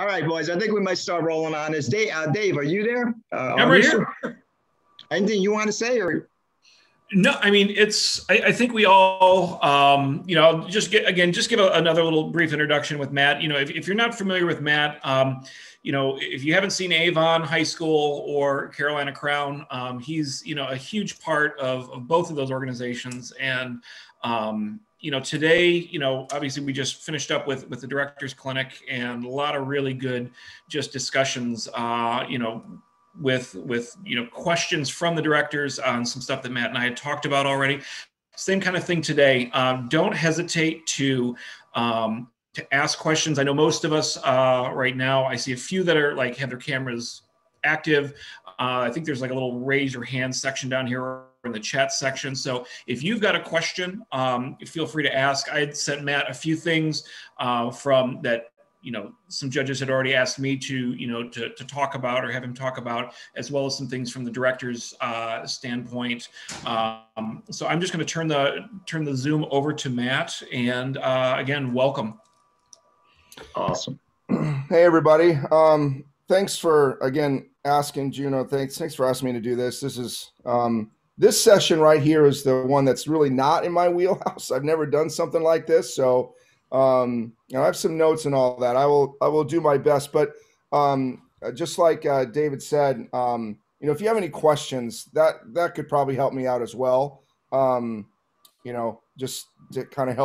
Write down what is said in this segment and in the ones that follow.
All right, boys. I think we might start rolling on this. Dave, are you there? I'm right here. Anything you want to say, or? No, I mean, I think we all, just give another little brief introduction with Matt. If you're not familiar with Matt, if you haven't seen Avon High School or Carolina Crown, he's, a huge part of both of those organizations. And, today, obviously we just finished up with the Directors Clinic and a lot of really good just discussions, with questions from the directors on some stuff that Matt and I had talked about already. Same kind of thing today. Don't hesitate to ask questions. I know most of us right now, I see a few that are have their cameras active. I think there's a little raise your hand section down here in the chat section. So if you've got a question, feel free to ask. I had sent Matt a few things from that some judges had already asked me to talk about or have him talk about, as well as some things from the director's standpoint. So I'm just going to turn the Zoom over to Matt, and again, welcome. Awesome. Hey everybody. Thanks for again asking, Juno. Thanks for asking me to do this. This is this session right here is the one that's really not in my wheelhouse. I've never done something like this, so. I have some notes and all that. I will do my best, but just like David said, if you have any questions, that could probably help me out as well. Just to kind of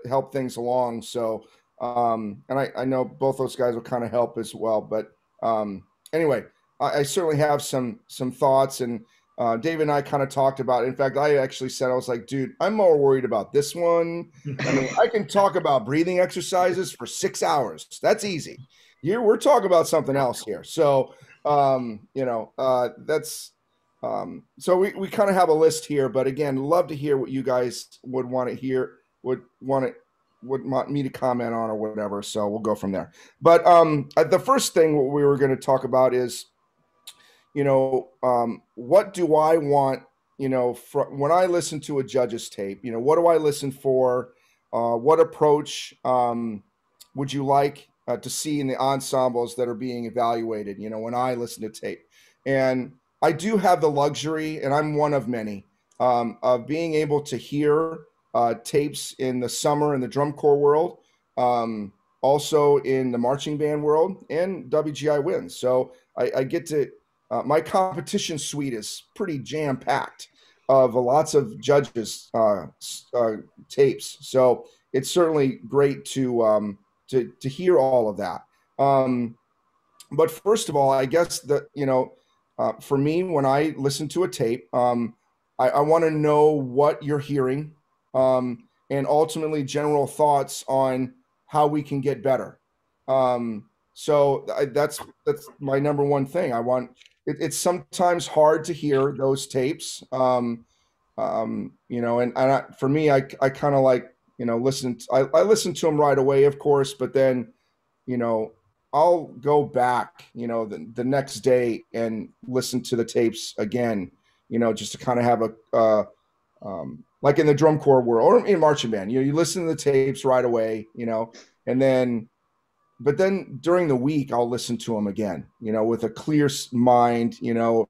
help things along. So, and I know both those guys will kind of help as well. But anyway, I certainly have some thoughts, and David and I kind of talked about it. In fact, I actually said, I was like, dude, I'm more worried about this one. I mean, I can talk about breathing exercises for 6 hours. That's easy. We're talking about something else here. So, that's so we kind of have a list here. But again, love to hear what you guys would want to hear, would want me to comment on or whatever. So we'll go from there. But the first thing what we were going to talk about is, what do I want, when I listen to a judge's tape, what do I listen for? What approach would you like to see in the ensembles that are being evaluated, when I listen to tape? And I do have the luxury, and I'm one of many, of being able to hear tapes in the summer in the drum corps world, also in the marching band world, and WGI wins. So I get to my competition suite is pretty jam-packed of lots of judges' tapes. So it's certainly great to hear all of that. But first of all, I guess that, for me, when I listen to a tape, I want to know what you're hearing, and ultimately general thoughts on how we can get better. So that's my number one thing. It's sometimes hard to hear those tapes, and for me, I kind of like, listen. I listen to them right away, of course, but then, I'll go back, the next day and listen to the tapes again, just to kind of have like in the drum corps world or in marching band, you listen to the tapes right away, but then during the week, I'll listen to them again, with a clear mind, really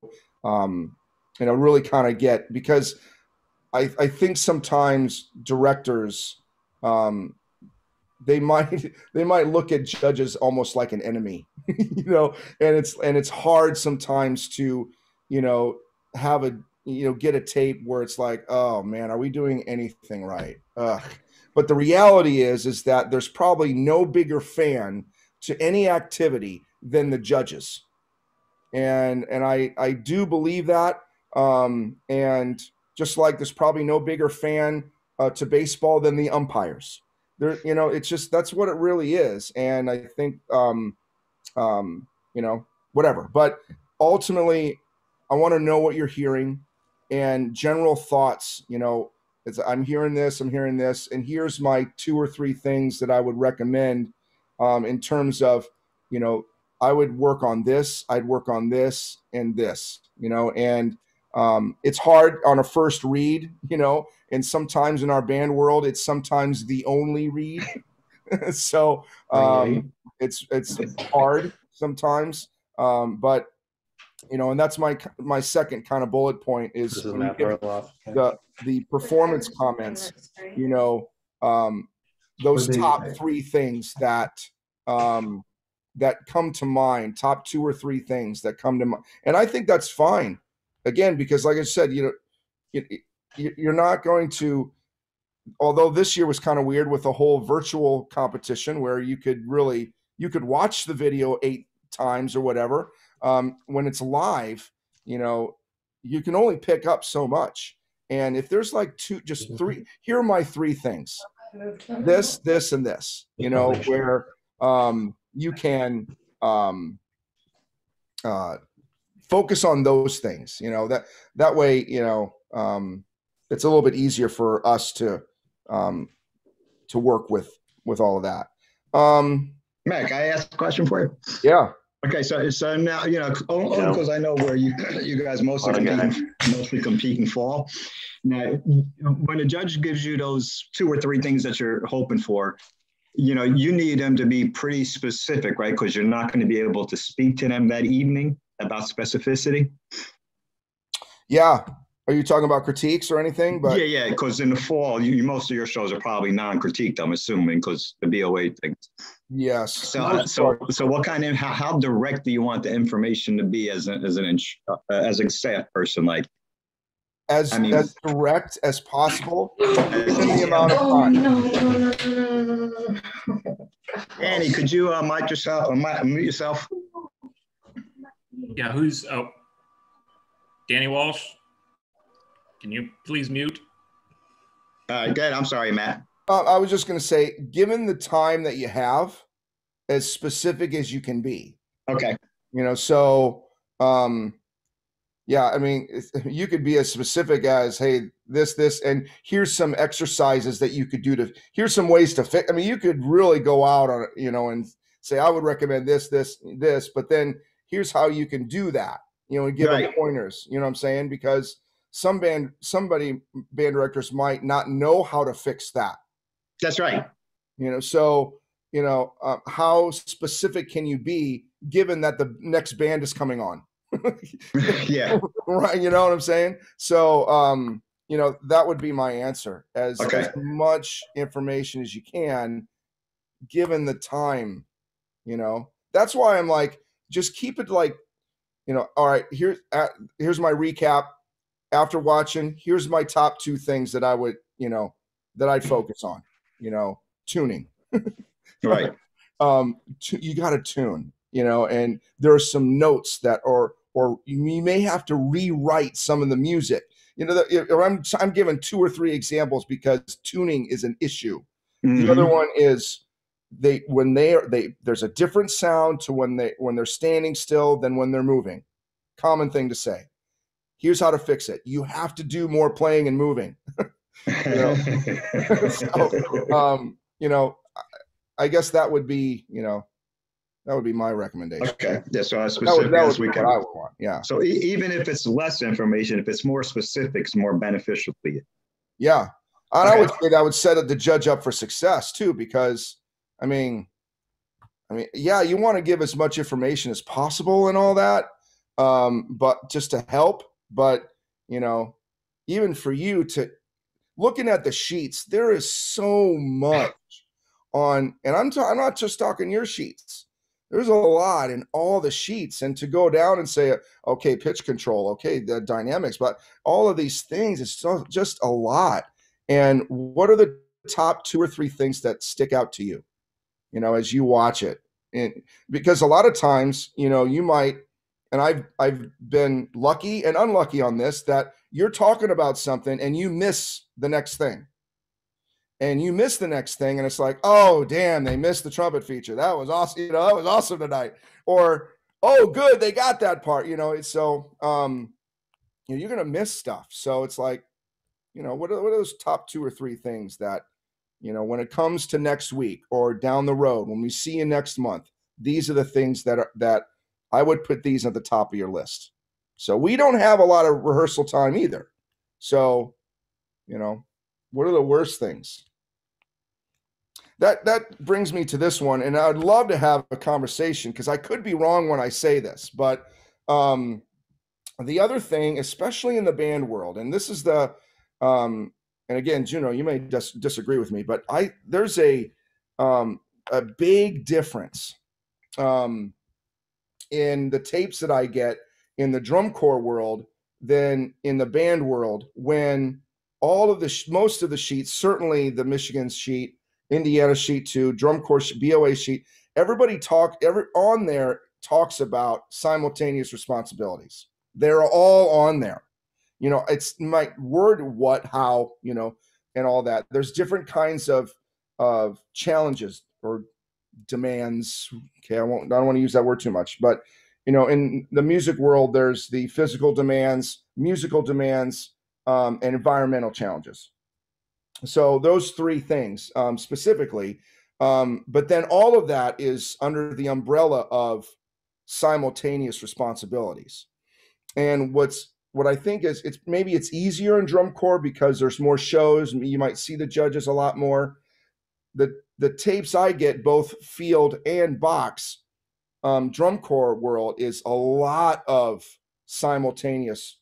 kind of get, because I think sometimes directors, they might look at judges almost like an enemy, and it's hard sometimes to, have get a tape where it's like, oh man, are we doing anything right? Ugh. But the reality is that there's probably no bigger fan to any activity than the judges. And I do believe that. And just like there's probably no bigger fan to baseball than the umpires. There, it's just, that's what it really is. And I think, whatever. But ultimately, I want to know what you're hearing and general thoughts, I'm hearing this, and here's my 2 or 3 things that I would recommend in terms of, I would work on this, I'd work on this and this, and it's hard on a first read, and sometimes in our band world, it's sometimes the only read. So it's hard sometimes. But you know, and that's my second kind of bullet point is when you get the performance comments, you know, those top 3 things that that come to mind, top 2 or 3 things that come to mind. And I think that's fine. Again, because like I said, you know, you're not going to, although this year was kind of weird with the whole virtual competition where you could watch the video 8 times or whatever. When it's live, you know, you can only pick up so much. And if there's like 3, here are my 3 things, this, and this, you know, where you can focus on those things, you know, that way, you know, it's a little bit easier for us to work with all of that. Matt, can I ask a question for you? Yeah. Okay, so now, you know, only because I know where you guys mostly compete in fall. Now, when a judge gives you those 2 or 3 things that you're hoping for, you know, you need them to be pretty specific, right? Because you're not going to be able to speak to them that evening about specificity. Yeah. Are you talking about critiques or anything? But yeah, because in the fall, most of your shows are probably non-critiqued, I'm assuming, because the BOA things. Yes. So what kind of how direct do you want the information to be as a staff person? Like as direct as possible, given the amount of time. Annie, could you mute yourself? Yeah, who's Danny Walsh? Can you please mute? Good. I'm sorry, Matt. I was just going to say, given the time that you have, as specific as you can be. Okay. You know, so yeah, I mean, you could be as specific as, hey, this, and here's some exercises that you could do here's some ways to fix. I mean, you could really go out on it, you know, and say, I would recommend this, but then here's how you can do that, you know, and give them pointers, you know what I'm saying? Because some band directors might not know how to fix that. That's right. You know, so, you know, how specific can you be given that the next band is coming on? Yeah. Right. You know what I'm saying? So, you know, that would be my answer. As much information as you can, given the time, you know. That's why I'm like, just keep it like, you know, all right, here's my recap. After watching, here's my top 2 things that I would, you know, that I'd focus on, you know, tuning. Right. You got to tune, you know, and there are some notes that or you may have to rewrite some of the music. You know, I'm giving 2 or 3 examples because tuning is an issue. Mm-hmm. The other one is there's a different sound to when they're standing still than when they're moving. Common thing to say. Here's how to fix it. You have to do more playing and moving. You know? So, you know, I guess that would be, you know, that would be my recommendation. Okay. Yeah. So as specific as we can. What I would want. Yeah. So even if it's less information, if it's more specific, it's more beneficial for you. Yeah. And I would say that would set the judge up for success too, because I mean, yeah, you want to give as much information as possible and all that, but just to help. But, you know, even for you to looking at the sheets, there is so much on, and I'm not just talking your sheets. There's a lot in all the sheets, and to go down and say, okay, pitch control, okay, the dynamics, but all of these things, it's just a lot. And what are the top 2 or 3 things that stick out to you, you know, as you watch it? And because a lot of times, you know, you might, and I've been lucky and unlucky on this, that you're talking about something and you miss the next thing. And you miss the next thing, and it's like, oh, damn, they missed the trumpet feature. That was awesome. You know, that was awesome tonight. Or, oh, good, they got that part. You know, so you know, you're gonna miss stuff. So it's like, you know, what are those top 2 or 3 things that, you know, when it comes to next week or down the road, when we see you next month, these are the things that I would put these at the top of your list. So we don't have a lot of rehearsal time either. So, you know, what are the worst things? that brings me to this one, and I'd love to have a conversation because I could be wrong when I say this, but the other thing, especially in the band world, and this is the and again, Juno, you may disagree with me, but there's a big difference in the tapes that I get in the drum corps world than in the band world, when all of the most of the sheets, certainly the Michigan sheet, Indiana sheet too, drum corps BOA sheet, everybody on there talks about simultaneous responsibilities. They're all on there. You know, it's my word, what, how, you know, and all that. There's different kinds of challenges or demands. Okay, I don't want to use that word too much, but you know, in the music world, there's the physical demands, musical demands, and environmental challenges. So those three things specifically, but then all of that is under the umbrella of simultaneous responsibilities. And what I think is it's easier in drum corps because there's more shows. You might see the judges a lot more. The tapes I get, both field and box, drum corps world, is a lot of simultaneous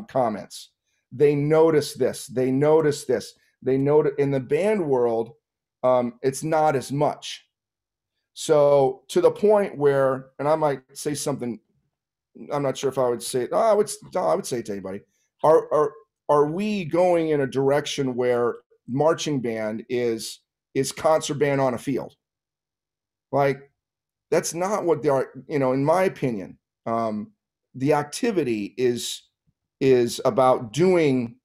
comments. They notice this. They notice this. They notice. In the band world, it's not as much. So to the point where, and I might say something, I'm not sure if I would say it. I would say it to anybody. Are we going in a direction where marching band is concert band on a field? Like, that's not what they are. You know, in my opinion, the activity is about doing,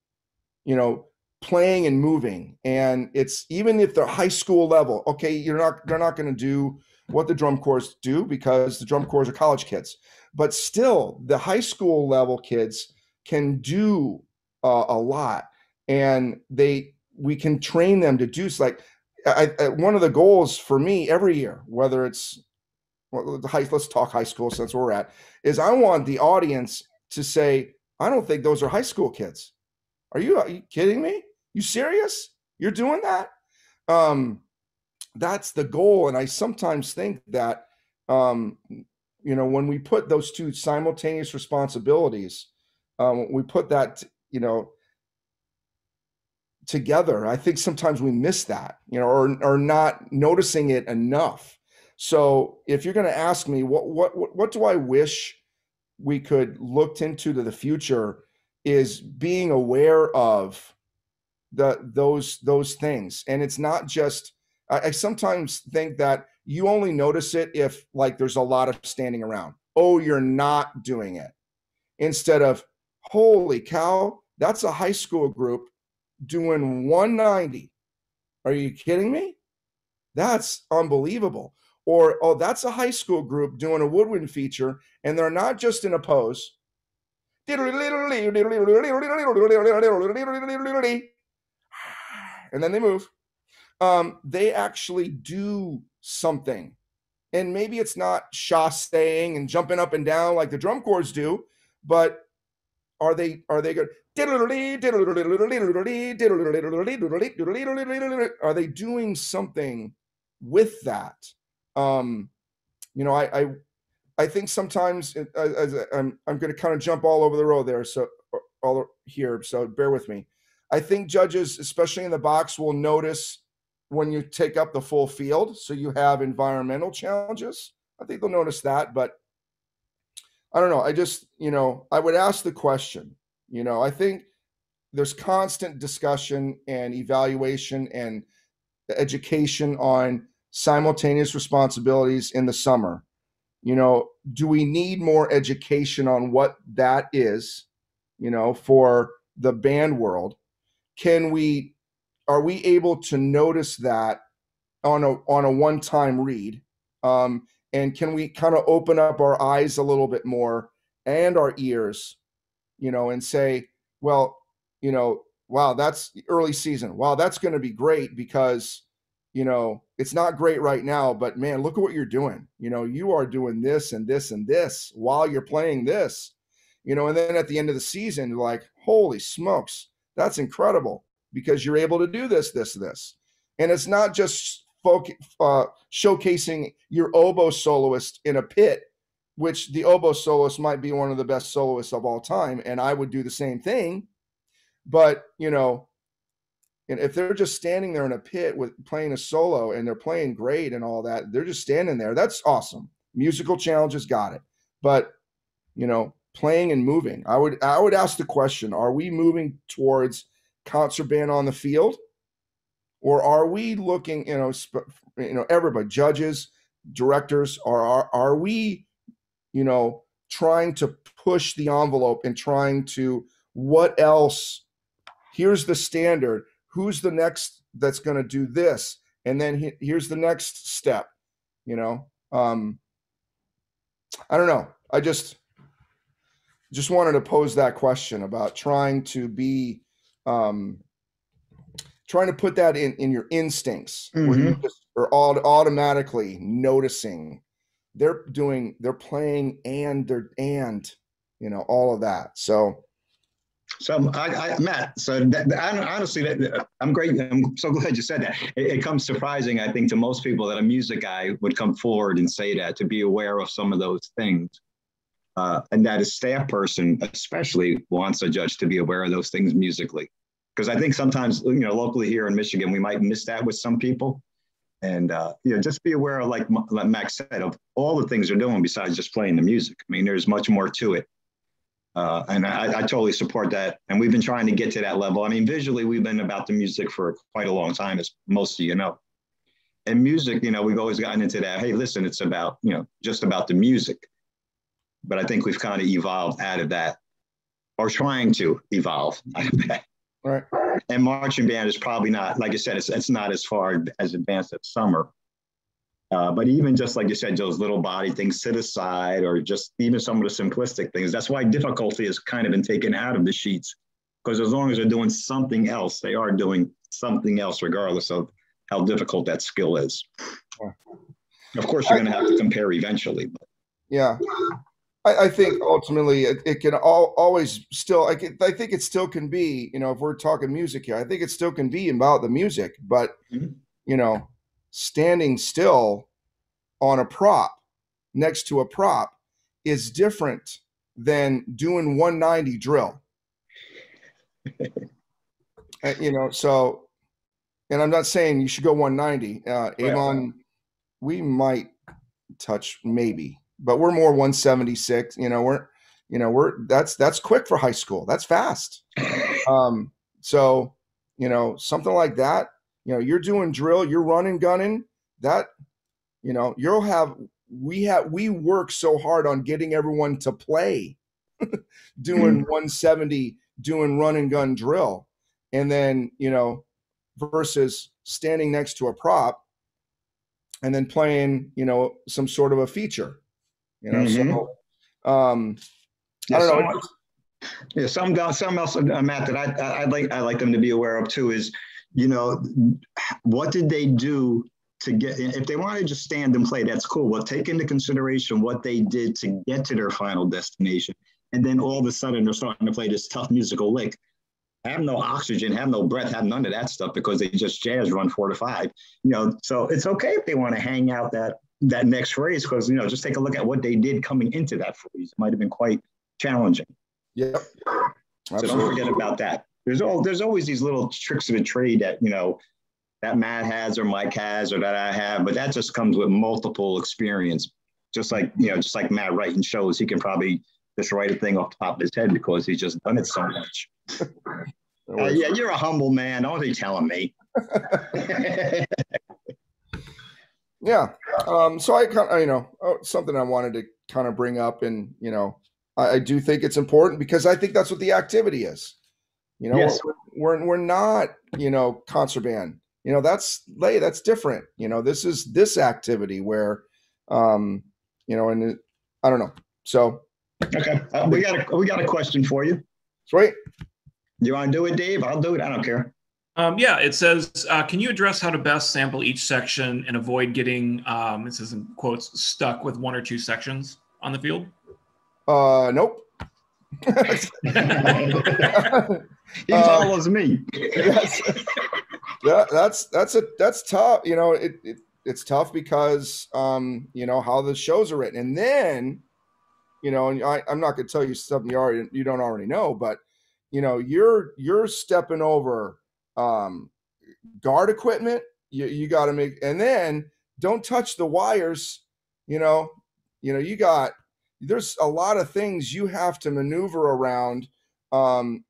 you know, playing and moving. And it's, even if they're high school level, okay, they're not going to do what the drum corps do because the drum corps are college kids. But still, the high school level kids can do a lot, and we can train them to do. Like, one of the goals for me every year, whether it's let's talk high school since we're at, is I want the audience to say, I don't think those are high school kids. Are you kidding me? You serious? You're doing that? That's the goal. And I sometimes think that, you know, when we put those two simultaneous responsibilities, we put that, you know, together, I think sometimes we miss that, you know, or not noticing it enough. So if you're going to ask me, what do I wish we could look into to the future, is being aware of those things. And it's not just, I sometimes think that you only notice it if, like, there's a lot of standing around. Oh, you're not doing it. Instead of, holy cow, that's a high school group doing 190. Are you kidding me? That's unbelievable. Or, oh, that's a high school group doing a woodwind feature, and they're not just in a pose. And then they move. They actually do something. And maybe it's not chassing and jumping up and down like the drum corps do, but are they good? Are they doing something with that? You know, I think sometimes I'm going to kind of jump all over the road there, so all here, so bear with me. I think judges, especially in the box, will notice when you take up the full field, so you have environmental challenges. I think they'll notice that, but I don't know. I just, you know, I would ask the question. You know, I think there's constant discussion and evaluation and education on simultaneous responsibilities in the summer. You know, do we need more education on what that is, you know, for the band world? Are we able to notice that on a one-time read? And can we kind of open up our eyes a little bit more and our ears, you know, and say, well, you know, wow, that's early season. Wow, that's going to be great because, you know, it's not great right now, but man, look at what you're doing. You know, you are doing this and this and this while you're playing this, you know, and then at the end of the season, you're like, holy smokes, that's incredible because you're able to do this, this, this. And it's not just showcasing your oboe soloist in a pit, which the oboe soloist might be one of the best soloists of all time, and I would do the same thing. But, you know, and if they're just standing there in a pit with playing a solo and they're playing great and all that, they're just standing there. That's awesome. Musical challenges, got it. But, you know, playing and moving, I would ask the question, are we moving towards concert band on the field? Or are we looking, you know, everybody, judges, directors, are we, you know, trying to push the envelope and trying to, what else? Here's the standard. Who's the next that's going to do this? And then here's the next step, you know? I don't know. I just wanted to pose that question about trying to be, trying to put that in your instincts, where you just are automatically noticing they're playing and you know, all of that. So Matt, honestly, I'm great. I'm so glad you said that. It comes surprising, I think, to most people that a music guy would come forward and say that, to be aware of some of those things. And that a staff person especially wants a judge to be aware of those things musically. Because I think sometimes, you know, locally here in Michigan, we might miss that with some people. And, you know, just be aware of, like Max said, of all the things they're doing besides just playing the music. I mean, there's much more to it. And I totally support that. And we've been trying to get to that level. I mean, visually, we've been about the music for quite a long time, as most of you know. And music, you know, we've always gotten into that. Hey, listen, it's about, you know, just about the music. But I think we've kind of evolved out of that, or trying to evolve out of that. Right. And marching band is probably not, like I said, it's not as far as advanced as summer. But even just like you said, those little body things sit aside, or just even some of the simplistic things. That's why difficulty has kind of been taken out of the sheets, because as long as they're doing something else, they are doing something else, regardless of how difficult that skill is. Of course, you're going to have to compare eventually. But. Yeah. I think ultimately it can always still, I think it still can be, you know, if we're talking music here, I think it still can be about the music, but, you know, standing still on a prop, next to a prop, is different than doing 190 drill. You know, so, and I'm not saying you should go 190. Avon, we might touch maybe, but we're more 176. That's quick for high school. That's fast. So, you know, something like that, you know, you're doing drill, you're running, gunning, that, you know, we work so hard on getting everyone to play doing 170, doing run and gun drill. And then, you know, versus standing next to a prop and then playing, you know, some sort of a feature. You know, so I don't know. Yeah, something else, Matt, that I like them to be aware of too is, you know, what did they do to get? If they want to just stand and play, that's cool. Well, take into consideration what they did to get to their final destination, and then all of a sudden they're starting to play this tough musical lick. Have no oxygen, have no breath, have none of that stuff because they just jazz run 4 to 5. You know, so it's okay if they want to hang out that next phrase, because, you know, just take a look at what they did coming into that phrase. It might have been quite challenging. Yep. So don't forget about that. There's always these little tricks of the trade that, you know, that Matt has or Mike has or that I have, but that just comes with multiple experience. Just like Matt writing shows, he can probably just write a thing off the top of his head because he's just done it so much. Yeah, you're a humble man. Don't be telling me. Yeah. So I kind of, you know, something I wanted to kind of bring up, and, you know, I do think it's important because I think that's what the activity is. You know, yes. we're not, you know, concert band. You know, that's different. You know, this is this activity where, you know, and I don't know. So. Okay. We got a question for you. Sweet. You want to do it, Dave? I'll do it. I don't care. Yeah, it says, can you address how to best sample each section and avoid getting, it says in quotes, stuck with 1 or 2 sections on the field? Nope. He follows me. Yes. That's tough. You know, it's tough because you know how the shows are written, and then you know, and I'm not going to tell you something you don't already know, but you know, you're stepping over guard equipment. You got to make, and then don't touch the wires. You know, there's a lot of things you have to maneuver around.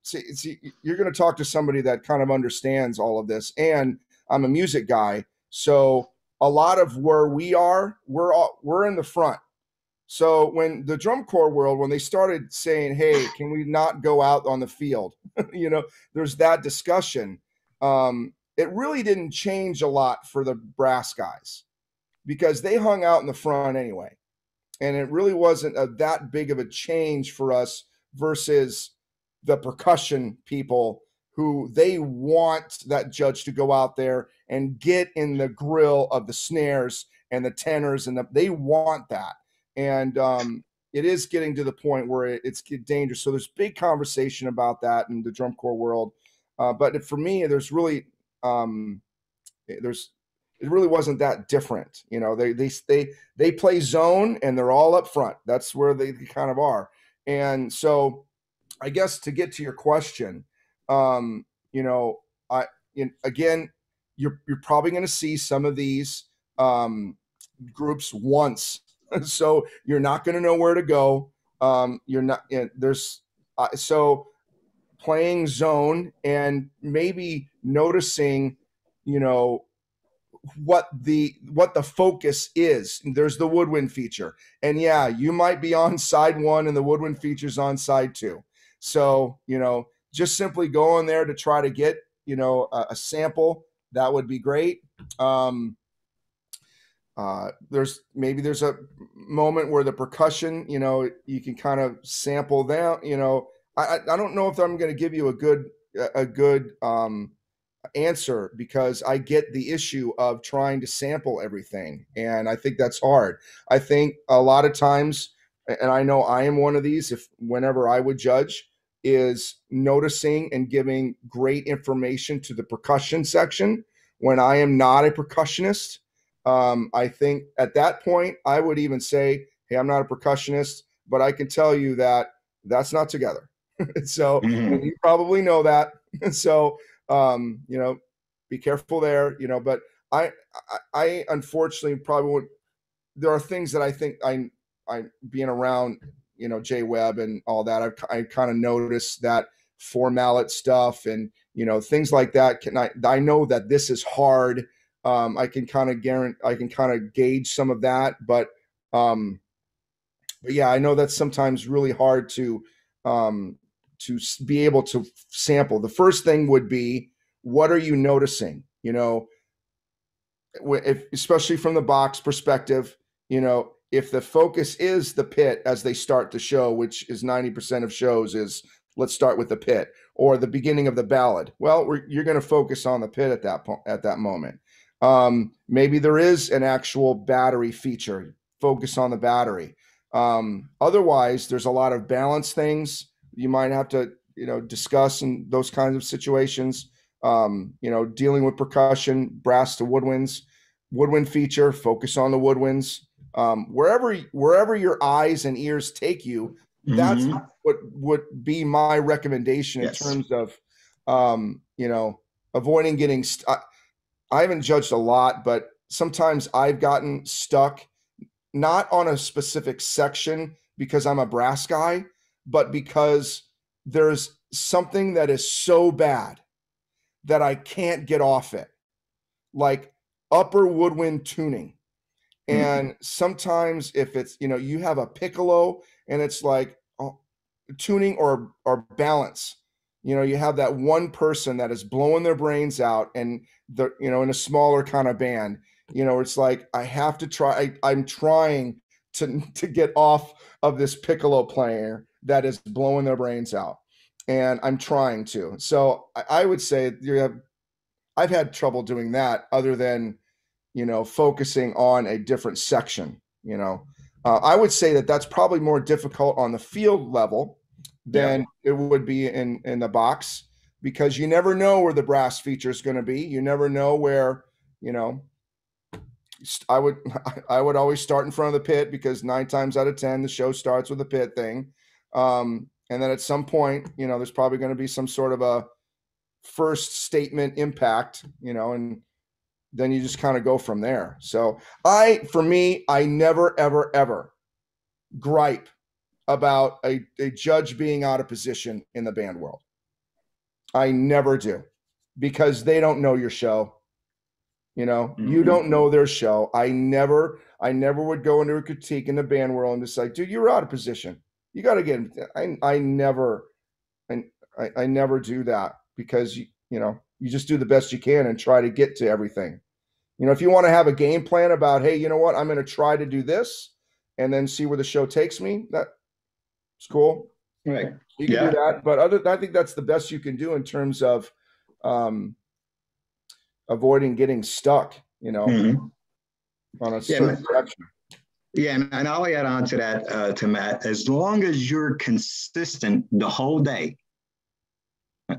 See, you're going to talk to somebody that kind of understands all of this, and I'm a music guy, so a lot of where we're in the front. So when the drum corps world, when they started saying, "Hey, can we not go out on the field?" you know, there's that discussion. It really didn't change a lot for the brass guys because they hung out in the front anyway, and it really wasn't that big of a change for us versus the percussion people who they want that judge to go out there and get in the grill of the snares and the tenors, and they want that. And it is getting to the point where it's dangerous. So there's big conversation about that in the drum corps world. But for me, there's really it really wasn't that different. You know, they play zone and they're all up front. That's where they kind of are. And so I guess to get to your question, you know, again, you're probably going to see some of these groups once. So you're not going to know where to go. You're not there's so playing zone and maybe noticing, you know, what the focus is. There's the woodwind feature, and yeah, you might be on side one and the woodwind feature's on side two. So you know, just simply go in there to try to get, you know, a sample. That would be great. There's a moment where the percussion, you know, you can kind of sample down. You know, I don't know if I'm going to give you a good answer because I get the issue of trying to sample everything, and I think that's hard. I think a lot of times, and I know I am one of these, whenever I would judge, is noticing and giving great information to the percussion section when I am not a percussionist. I think at that point, I would even say, hey, I'm not a percussionist, but I can tell you that that's not together. So and you probably know that. So, you know, be careful there, you know, but I unfortunately probably would, there are things that I think I being around, you know, Jay Webb and all that, I kind of noticed that 4-mallet stuff and, you know, things like that. I know that this is hard. I can kind of gauge some of that, but yeah, I know that's sometimes really hard to be able to sample. The first thing would be, what are you noticing? You know, especially from the box perspective, you know, if the focus is the pit as they start the show, which is 90% of shows is, let's start with the pit, or the beginning of the ballad. Well, you're going to focus on the pit at that moment. Maybe there is an actual battery feature. Focus on the battery. Otherwise, there's a lot of balance things you might have to, you know, discuss in those kinds of situations. You know, dealing with percussion, brass to woodwinds, woodwind feature. Focus on the woodwinds. Wherever your eyes and ears take you, that's what would be my recommendation in terms of, you know, avoiding getting. I haven't judged a lot, but sometimes I've gotten stuck, not on a specific section because I'm a brass guy, but because there's something that is so bad that I can't get off it, like upper woodwind tuning. And sometimes if it's, you know, you have a piccolo and it's like tuning or balance, you know, you have that one person that is blowing their brains out, and you know, in a smaller kind of band, you know, it's like, I have to try, I'm trying to get off of this piccolo player that is blowing their brains out. And I'm trying to. So I would say I've had trouble doing that, other than, you know, focusing on a different section, you know. I would say that that's probably more difficult on the field level than it would be in the box. because you never know where the brass feature is going to be. You never know where, you know, I would always start in front of the pit, because 9 times out of 10 the show starts with a pit thing, and then at some point, you know, there's probably going to be some sort of a first statement impact, you know, and then you just kind of go from there. So for me, I never, ever, ever gripe about a judge being out of position in the band world. I never do, because they don't know your show. You know, you don't know their show. I never would go into a critique in the band world and just like, dude, you're out of position. You got to get. I never do that, because you know, you just do the best you can and try to get to everything. You know, if you want to have a game plan about, hey, you know what, I'm going to try to do this and then see where the show takes me, that's cool. Right. You can do that. But I think that's the best you can do in terms of avoiding getting stuck, you know, on a certain direction. Yeah, and I'll add on to that, to Matt, as long as you're consistent the whole day,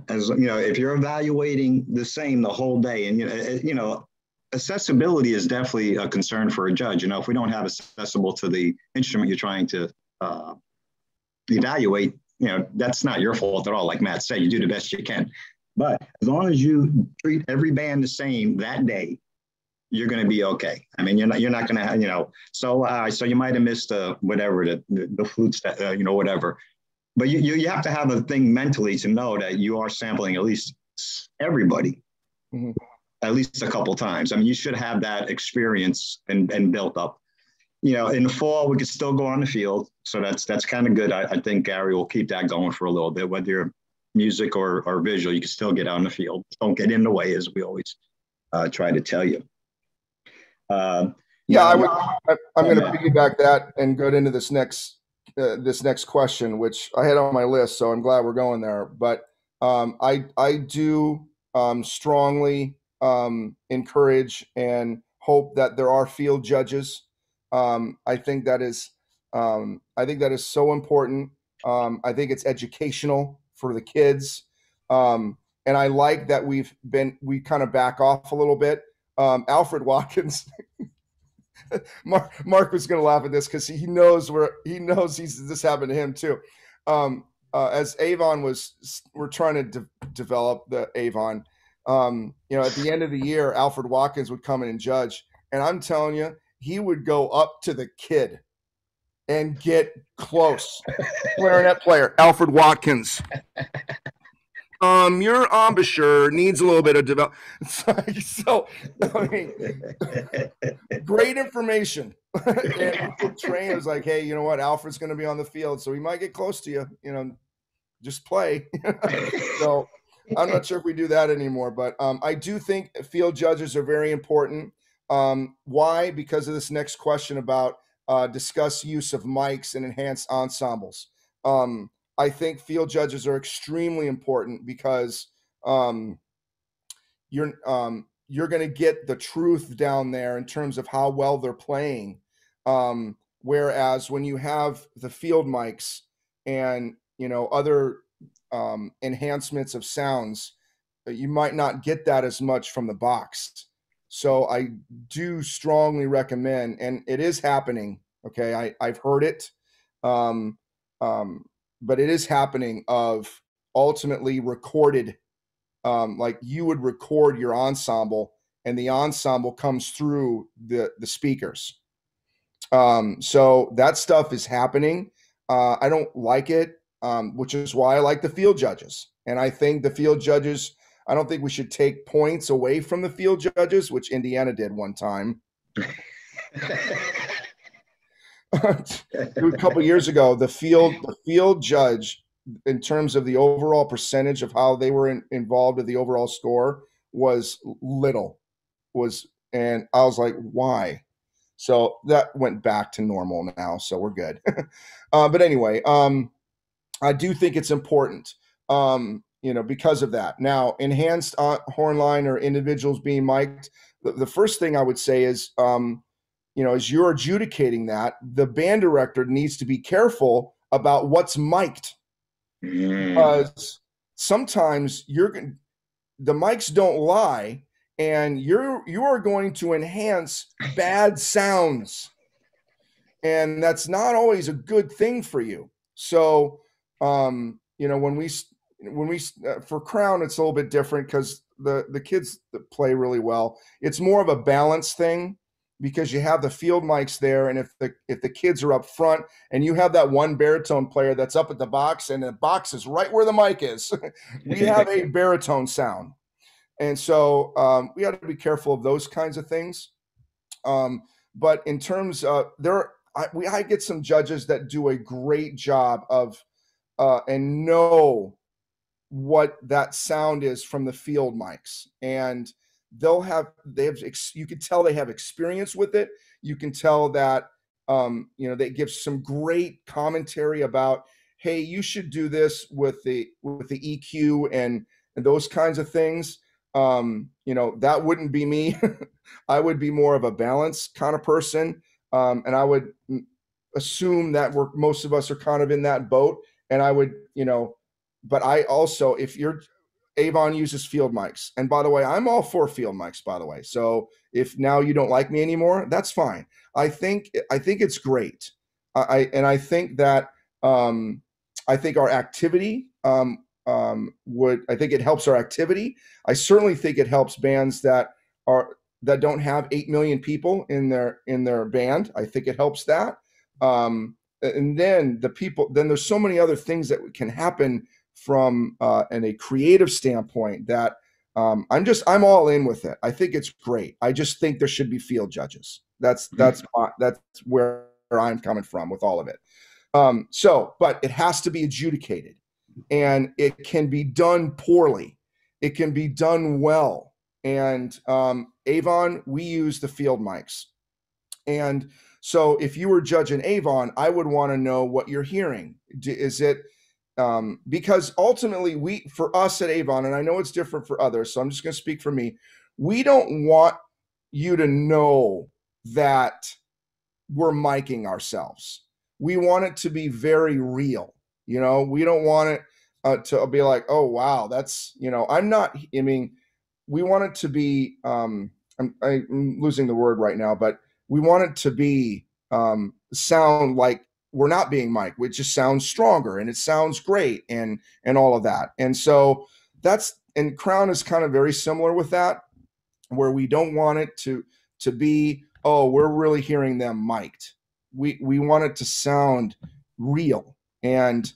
as you know, if you're evaluating the same the whole day, and you know, accessibility is definitely a concern for a judge. You know, if we don't have accessible to the instrument you're trying to evaluate, you know, that's not your fault at all. Like Matt said, you do the best you can. But as long as you treat every band the same that day, you're going to be okay. I mean, you're not going to, you know, so you might have missed whatever, the flutes, you know, whatever. But you have to have a thing mentally to know that you are sampling at least everybody, at least a couple times. I mean, you should have that experience and built up. You know, in the fall, we could still go on the field. So that's kind of good. I think Gary will keep that going for a little bit, whether you're music or visual, you can still get out in the field. Don't get in the way, as we always try to tell you. I'm going to piggyback that and go into this next question, which I had on my list, so I'm glad we're going there. But I do strongly encourage and hope that there are field judges. I think that is so important. I think it's educational for the kids. And I like that we kind of back off a little bit. Alfred Watkins, Mark was going to laugh at this because he knows this happened to him too. As Avon we're trying to develop the Avon, you know, at the end of the year, Alfred Watkins would come in and judge. And I'm telling you, he would go up to the kid and get close. Clarinet player, Alfred Watkins. Your embouchure needs a little bit of development. So, I mean, great information. And the trainer was like, hey, you know what? Alfred's going to be on the field, so he might get close to you. You know, just play. So I'm not sure if we do that anymore, but I do think field judges are very important. Why? Because of this next question about discuss use of mics and enhanced ensembles. I think field judges are extremely important because you're going to get the truth down there in terms of how well they're playing. Whereas when you have the field mics and, you know, other enhancements of sounds, you might not get that as much from the box. So I do strongly recommend, and it is happening. Okay. I've heard it. But it is happening of ultimately recorded, like you would record your ensemble and the ensemble comes through the speakers. So that stuff is happening. I don't like it, which is why I like the field judges. And I think the field judges, I don't think we should take points away from the field judges, which Indiana did one time. A couple of years ago, the field judge, in terms of the overall percentage of how they were involved with the overall score, was little. And I was like, why? So that went back to normal now, so we're good. But anyway, I do think it's important, you know, because of that. Now, enhanced horn line or individuals being mic'd, the first thing I would say is, you know, as you're adjudicating that, the band director needs to be careful about what's mic'd. Because sometimes the mics don't lie, and you are going to enhance bad sounds, and that's not always a good thing for you. So, you know, when we for Crown, it's a little bit different because the kids that play really well. It's more of a balance thing because you have the field mics there, and if the kids are up front and you have that one baritone player that's up at the box and the box is right where the mic is, we have a baritone sound. And so we got to be careful of those kinds of things. But in terms of I get some judges that do a great job of and know what that sound is from the field mics, and you can tell they have experience with it. You can tell that you know, they give some great commentary about, hey, you should do this with the EQ and those kinds of things. You know, that wouldn't be me. I would be more of a balance kind of person. And I would assume that most of us are kind of in that boat. And I would, you know, but I also, if Avon uses field mics, and by the way, I'm all for field mics, by the way. So if now you don't like me anymore, that's fine. I think it's great. I think that I think our activity I think it helps our activity. I certainly think it helps bands that don't have 8 million people in their band. I think it helps that. And then then there's so many other things that can happen from in a creative standpoint that I'm all in with it. I think it's great. I just think there should be field judges. That's where I'm coming from with all of it. But it has to be adjudicated, and it can be done poorly. It can be done well. And Avon, we use the field mics. And so if you were judging Avon, I would want to know what you're hearing. Is it because ultimately for us at Avon, and I know it's different for others, so I'm just going to speak for me. We don't want you to know that we're miking ourselves. We want it to be very real. You know, we don't want it to be like, oh, wow, that's, you know, I mean, we want it to be, I'm losing the word right now, but we want it to be sound like we're not being mic'd, which just sounds stronger and it sounds great and all of that. And so and Crown is kind of very similar with that, where we don't want it to be, oh, we're really hearing them mic'd. We want it to sound real. And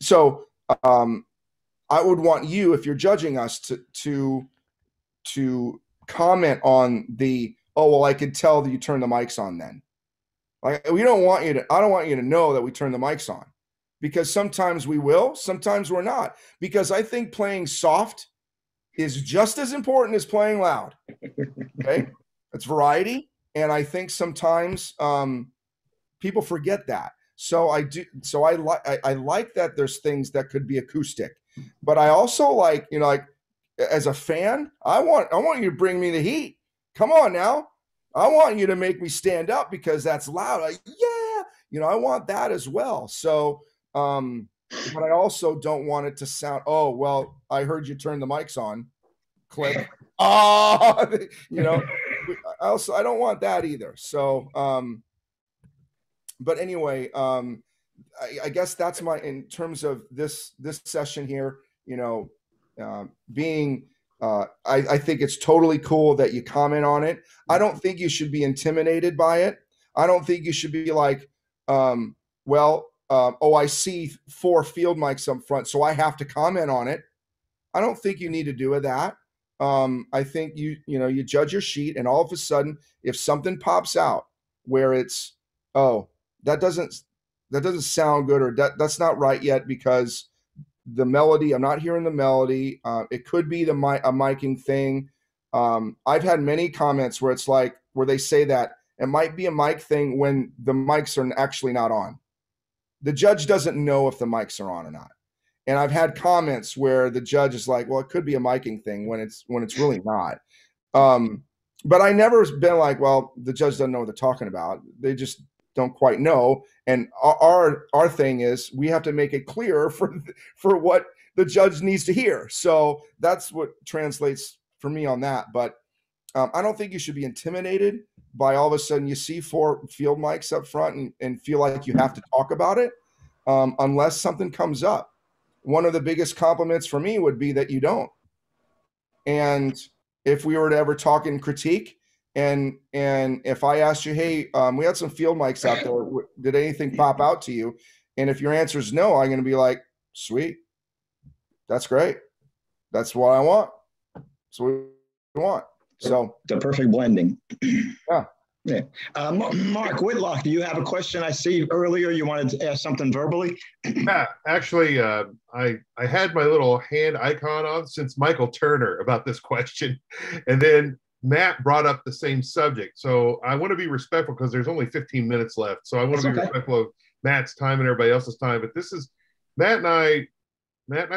so I would want you, if you're judging us, to comment on oh, well, I could tell that you turned the mics on then. Like, I don't want you to know that we turn the mics on, because sometimes we will, sometimes we're not, because I think playing soft is just as important as playing loud. Okay. It's variety. And I think sometimes people forget that. So I like that there's things that could be acoustic, but I also like, you know, like as a fan, I want you to bring me the heat. Come on now. I want you to make me stand up because that's loud. Like, yeah, you know, I want that as well. So, but I also don't want it to sound, oh, well, I heard you turn the mics on. Click. Oh, you know, I don't want that either. So, but anyway, I guess that's in terms of this session here, you know, being, I think it's totally cool that you comment on it. I don't think you should be intimidated by it. I don't think you should be like, oh, I see 4 field mics up front, so I have to comment on it. I don't think you need to do that. I think you judge your sheet, and all of a sudden, if something pops out where it's, oh, that doesn't sound good, or that's not right yet because the melody, I'm not hearing the melody. It could be a miking thing. I've had many comments where it's like, where they say that it might be a mic thing when the mics are actually not on. The judge doesn't know if the mics are on or not. And I've had comments where the judge is like, well, it could be a miking thing when it's really not. But I never been like, well, the judge doesn't know what they're talking about. They just don't quite know. And our thing is we have to make it clear for what the judge needs to hear. So that's what translates for me on that. But I don't think you should be intimidated by all of a sudden you see 4 field mics up front and feel like you have to talk about it unless something comes up. One of the biggest compliments for me would be that you don't. And if we were to ever talk in critique, and if I asked you, hey, we had some field mics out there, did anything pop out to you? And if your answer is no, I'm going to be like, sweet, that's great. That's what I want. That's what we want. So the perfect blending. Yeah. Yeah. Mark Whitlock, do you have a question? I see earlier you wanted to ask something verbally. Yeah, actually, I had my little hand icon on since Michael Turner about this question, and then Matt brought up the same subject. So I want to be respectful because there's only 15 minutes left. So I want to be respectful of Matt's time and everybody else's time. But this is Matt and I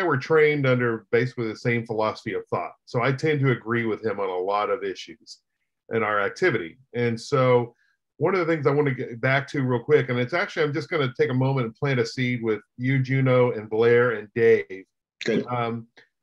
were trained under basically the same philosophy of thought. So I tend to agree with him on a lot of issues in our activity. And so one of the things I want to get back to real quick, and it's actually, I'm just going to take a moment and plant a seed with you, Juno, and Blair, and Dave. Good.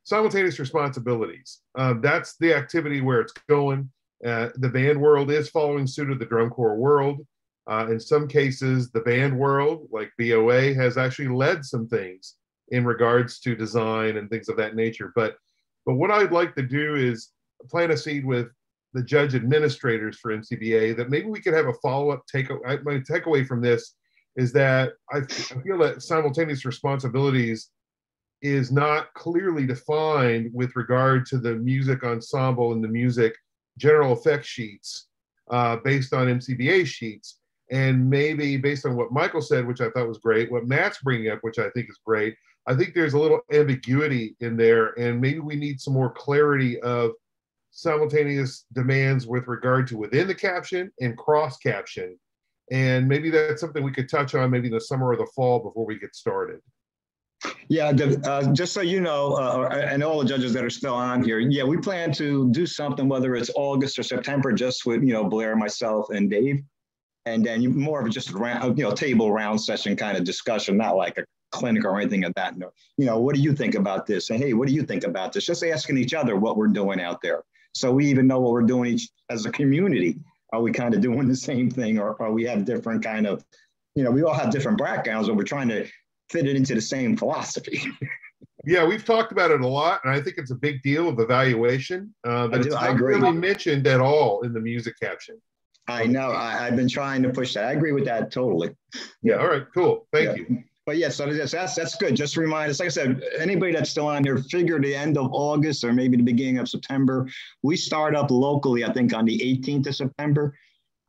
Simultaneous responsibilities. That's the activity where it's going. The band world is following suit of the drum corps world. In some cases, the band world, like BOA, has actually led some things in regards to design and things of that nature. But what I'd like to do is plant a seed with the judge administrators for MCBA that maybe we could have a follow-up takeaway. My takeaway from this is that I feel that simultaneous responsibilities is not clearly defined with regard to the music ensemble and the music general effects sheets based on MCBA sheets. And maybe based on what Michael said, which I thought was great, what Matt's bringing up, which I think is great, I think there's a little ambiguity in there, and maybe we need some more clarity of simultaneous demands with regard to within the caption and cross caption. And maybe that's something we could touch on maybe in the summer or the fall before we get started. Yeah, just so you know, and all the judges that are still on here, yeah, we plan to do something, whether it's August or September, just with, Blair, myself, and Dave. And then more of just a table round session kind of discussion, not like a clinic or anything of that. What do you think about this? And hey, what do you think about this? Just asking each other what we're doing out there. So we even know what we're doing as a community. Are we kind of doing the same thing, or we have different kind of, we all have different backgrounds, but we're trying to fit it into the same philosophy. Yeah, we've talked about it a lot, and I think it's a big deal of evaluation, but it's not really mentioned at all in the music caption. I know. I've been trying to push that. I agree with that totally. Yeah. All right. Cool. Thank you. But yeah, so that's good. Just to remind us, like I said, anybody that's still on here, figure the end of August or maybe the beginning of September. We start up locally, I think, on the 18th of September.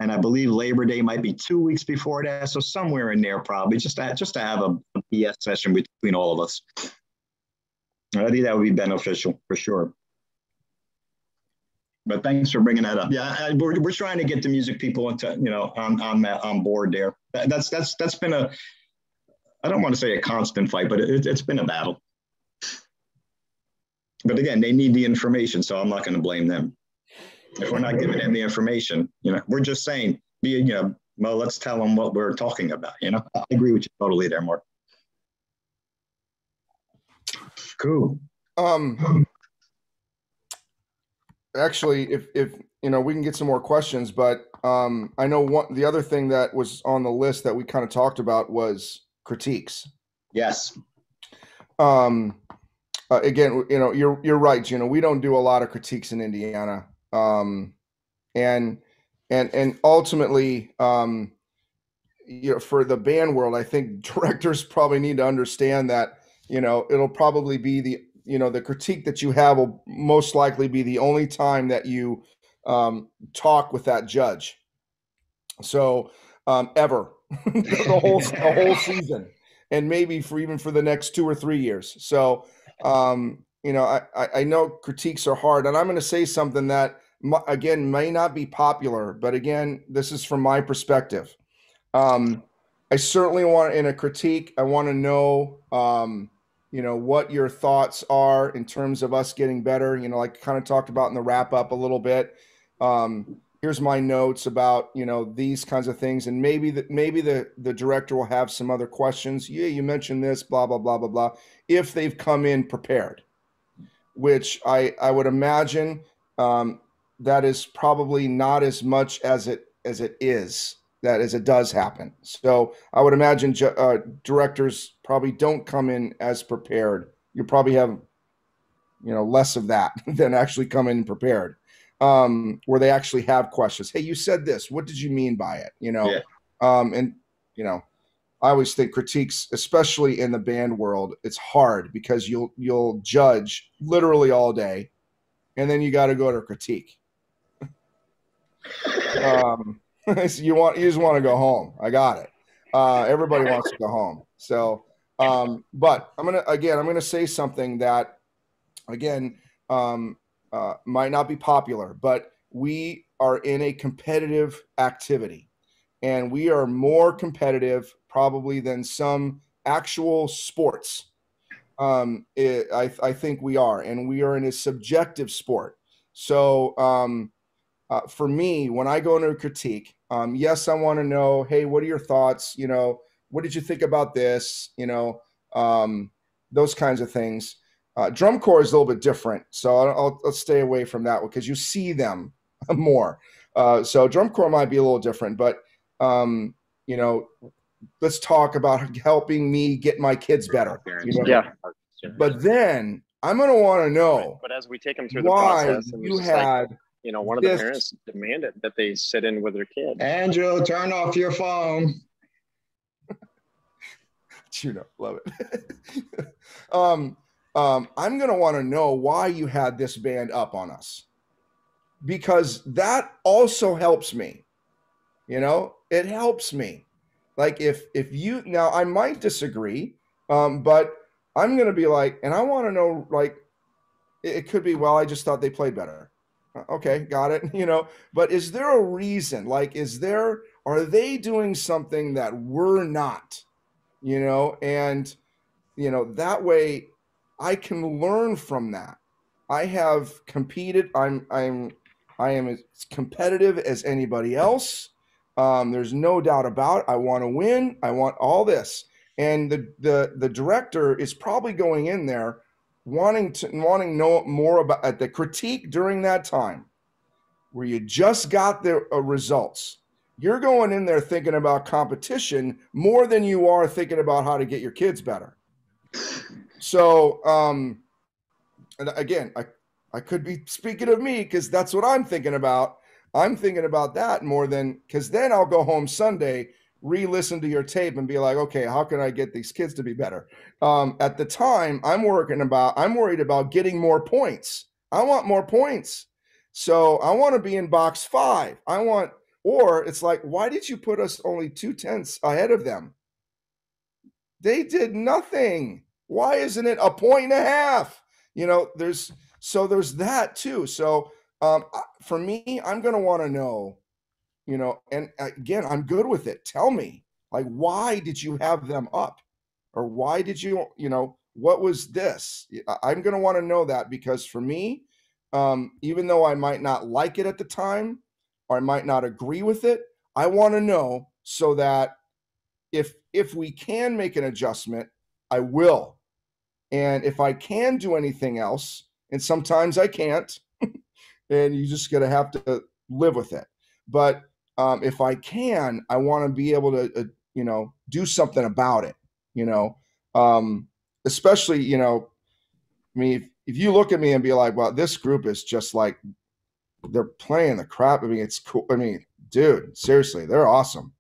And I believe Labor Day might be 2 weeks before that. So somewhere in there, probably just to have a BS session between all of us. I think that would be beneficial for sure. But thanks for bringing that up. Yeah, we're trying to get the music people into, on board there. That's been a, I don't want to say a constant fight, but it's been a battle. But again, they need the information, so I'm not going to blame them. If we're not giving them the information, we're just saying, well, let's tell them what we're talking about. I agree with you totally there, Mark. Cool. Actually, if we can get some more questions, but I know the other thing that was on the list that we kind of talked about was critiques. Yes. Again, you're right, Gino. We don't do a lot of critiques in Indiana, and ultimately, for the band world, I think directors probably need to understand that it'll probably be the critique that you have will most likely be the only time that you talk with that judge. So ever the whole season, and maybe even for the next 2 or 3 years. So I know critiques are hard, and I'm going to say something that again may not be popular, but again, this is from my perspective. I certainly want, in a critique, I want to know what your thoughts are in terms of us getting better, like kind of talked about in the wrap up a little bit. here's my notes about, these kinds of things. And maybe the director will have some other questions. Yeah, you mentioned this, blah, blah, blah, blah, blah. If they've come in prepared, which I would imagine that is probably not as much as it does happen. So I would imagine directors probably don't come in as prepared. You probably have, less of that than actually come in prepared, where they actually have questions. Hey, you said this. What did you mean by it? Yeah. I always think critiques, especially in the band world, it's hard because you'll judge literally all day, and then you got to go to critique. You just want to go home. I got it. Everybody wants to go home. So, but I'm gonna say something that, again, might not be popular, but we are in a competitive activity, and we are more competitive probably than some actual sports. I think we are, and we are in a subjective sport. So, for me, when I go into a critique, yes, I want to know, hey, what are your thoughts? What did you think about this? Those kinds of things. Drum corps is a little bit different, so I'll stay away from that one because you see them more. So drum corps might be a little different, but let's talk about helping me get my kids better. Yeah. But then I'm going to want to know. But as we take them through the process, and you had. One of the parents demanded that they sit in with their kid. Andrew, turn off your phone. Love it. I'm going to want to know why you had this band up on us, because that also helps me. It helps me. Like if you, now I might disagree, but I'm going to be like, and I want to know, like, it could be, well, I just thought they played better. Okay, got it. But is there a reason? Like, are they doing something that we're not? And that way I can learn from that. I have competed. I am as competitive as anybody else. There's no doubt about it. I want to win. I want all this. And the director is probably going in there wanting to know more about at the critique during that time where you just got the results. You're going in there thinking about competition more than you are thinking about how to get your kids better. So, and again, I could be speaking of me because that's what I'm thinking about. I'm thinking about that more than, because then I'll go home Sunday, re-listen to your tape and be like, okay, how can I get these kids to be better? At the time, I'm worried about getting more points. I want more points. So I want to be in box 5. Or it's like, why did you put us only 2/10 ahead of them? They did nothing. Why isn't it 1.5 points? There's that too. So for me, I'm going to want to know, and again, I'm good with it. Tell me, like, why did you have them up? Or why did you, what was this? I'm going to want to know that, because for me, even though I might not like it at the time, or I might not agree with it, I want to know so that if we can make an adjustment, I will. And if I can do anything else, and sometimes I can't, and you just gotta have to live with it. But if I can, I want to be able to, do something about it. Especially, I mean, if you look at me and be like, well, this group is just like, they're playing the crap. I mean, it's cool. I mean, dude, seriously, they're awesome.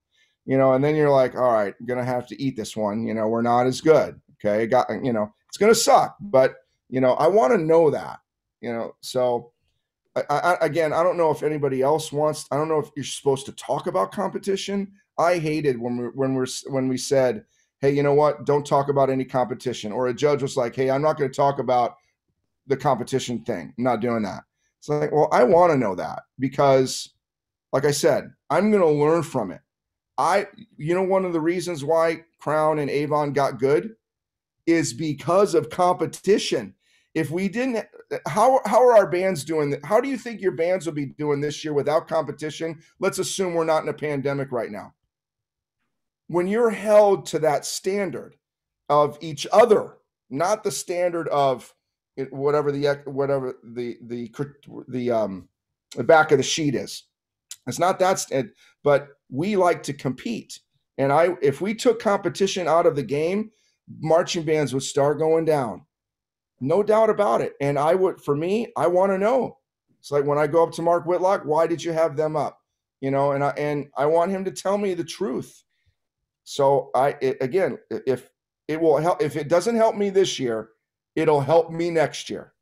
And then you're like, all right, I'm gonna have to eat this one. We're not as good. Okay, it's gonna suck, but I want to know that. So again, I don't know if anybody else wants. I don't know if you're supposed to talk about competition. I hated when we said, hey, you know what? Don't talk about any competition. Or a judge was like, hey, I'm not going to talk about the competition thing. I'm not doing that. It's like, well, I want to know that, because, like I said, I'm going to learn from it. One of the reasons why Crown and Avon got good is because of competition. If we didn't, how are our bands doing? How do you think your bands will be doing this year without competition? Let's assume we're not in a pandemic right now. When you're held to that standard of each other, not the standard of whatever the back of the sheet is. It's not that, but we like to compete. And if we took competition out of the game, marching bands would start going down. No doubt about it. And I want to know. It's like when I go up to Mark Whitlock, why did you have them up? And I want him to tell me the truth. So again, if it will help, if it doesn't help me this year, it'll help me next year,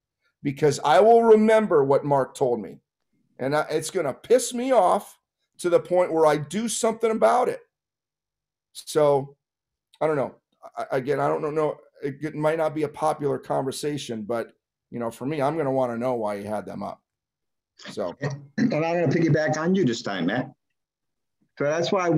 because I will remember what Mark told me, and it's going to piss me off to the point where I do something about it. So I don't know. I don't know. It might not be a popular conversation, but for me, I'm going to want to know why you had them up. So, and I'm going to piggyback on you this time, Matt. So that's why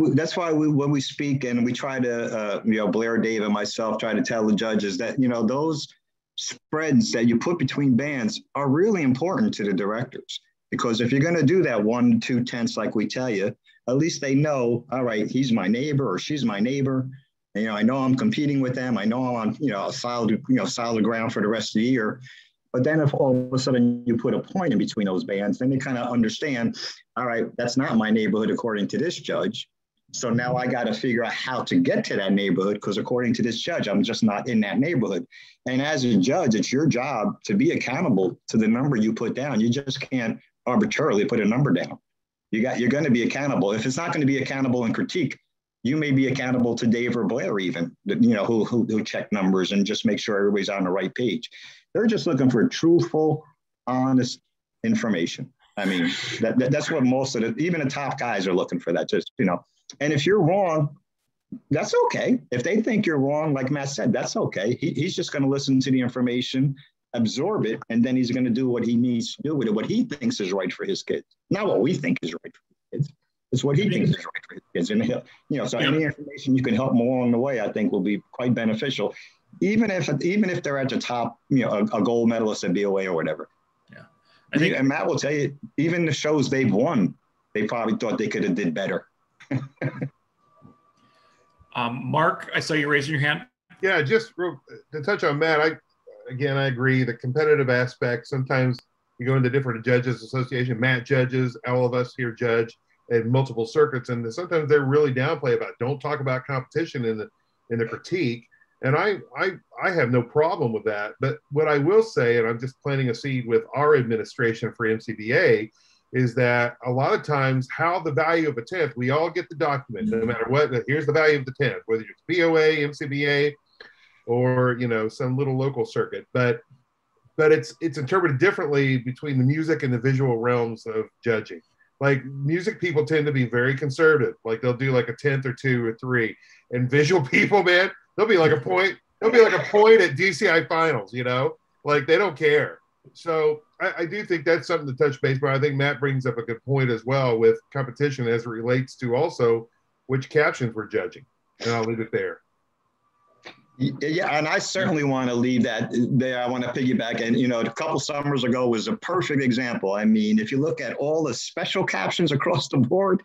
when we speak and we try to, Blair, Dave, and myself try to tell the judges that, those spreads that you put between bands are really important to the directors, because if you're going to do that 1-2 tenths, like we tell you, at least they know, all right, he's my neighbor or she's my neighbor. And, I know I'm competing with them. I know I'm on, solid ground for the rest of the year. But then if all of a sudden you put a point in between those bands, then they kind of understand, all right, that's not my neighborhood according to this judge. So now I got to figure out how to get to that neighborhood, because according to this judge, I'm just not in that neighborhood. And as a judge, it's your job to be accountable to the number you put down. You just can't arbitrarily put a number down. You're going to be accountable. If it's not going to be accountable in critique, you may be accountable to Dave or Blair even, who check numbers and just make sure everybody's on the right page. They're just looking for truthful, honest information. I mean, that's what most of even the top guys are looking for, that just, and if you're wrong, that's okay. If they think you're wrong, like Matt said, that's okay. He's just going to listen to the information, absorb it, and then he's going to do what he needs to do with it, what he thinks is right for his kids, not what we think is right for his kids. It's what he thinks is right for his kids. And so any information you can help them along the way, I think will be quite beneficial. Even if they're at the top, a gold medalist at BOA or whatever. Yeah, and Matt will tell you, even the shows they've won, they probably thought they could have did better. Mark, I saw you raising your hand. Yeah, just to touch on Matt, I agree. The competitive aspect, sometimes you go into different judges association, Matt judges, all of us here judge at multiple circuits, and sometimes they're really downplay about, don't talk about competition in the critique. And I have no problem with that. But what I will say, and I'm just planting a seed with our administration for MCBA, is that a lot of times how the value of a tenth, we all get the document, no matter what, here's the value of the tenth, whether it's BOA, MCBA, or, some little local circuit. But it's interpreted differently between the music and the visual realms of judging. Like, music people tend to be very conservative. Like, they'll do like a tenth or 2 or 3. And visual people, man, they'll be like a point at DCI finals, like they don't care. So I do think that's something to touch base, but I think Matt brings up a good point as well with competition as it relates to also which captions we're judging. And I'll leave it there. Yeah, and I certainly want to leave that there. I want to piggyback. And, a couple summers ago was a perfect example. I mean, if you look at all the special captions across the board,